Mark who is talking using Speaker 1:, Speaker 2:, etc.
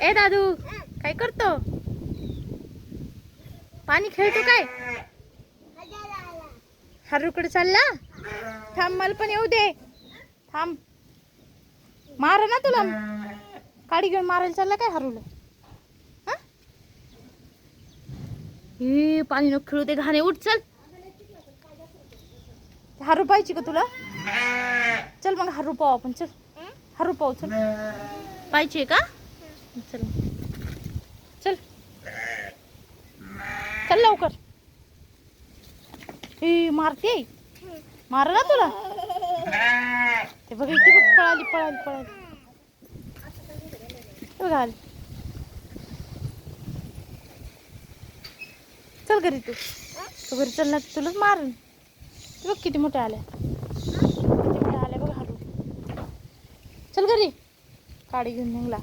Speaker 1: ए दादू काय करतो? पाणी खेळतो काय? हारूकडे चालला? थांब मला पण येऊ दे. थांब. मार ना तुला. काडी घेऊन मारायला चालला काय हारूला? हे पाणी नको खेळू दे घाणे. उठ चल. हारू पाहिजे का तुला? चल मग हारू पाहू आपण. चल हारू पाहू. चल पाहिजे का? चल चल चल लवकर. हे मारते. मार ना तुला. ते बघ इथे बघ पळाली पळाली पळाली. घाल. चल घरी तू घरी चल ना. तुलाच मारून. बघ किती मोठ्या आल्या. किती मोठ्या आल्या बघ हारू. चल घरी. काडी घेऊन निघला.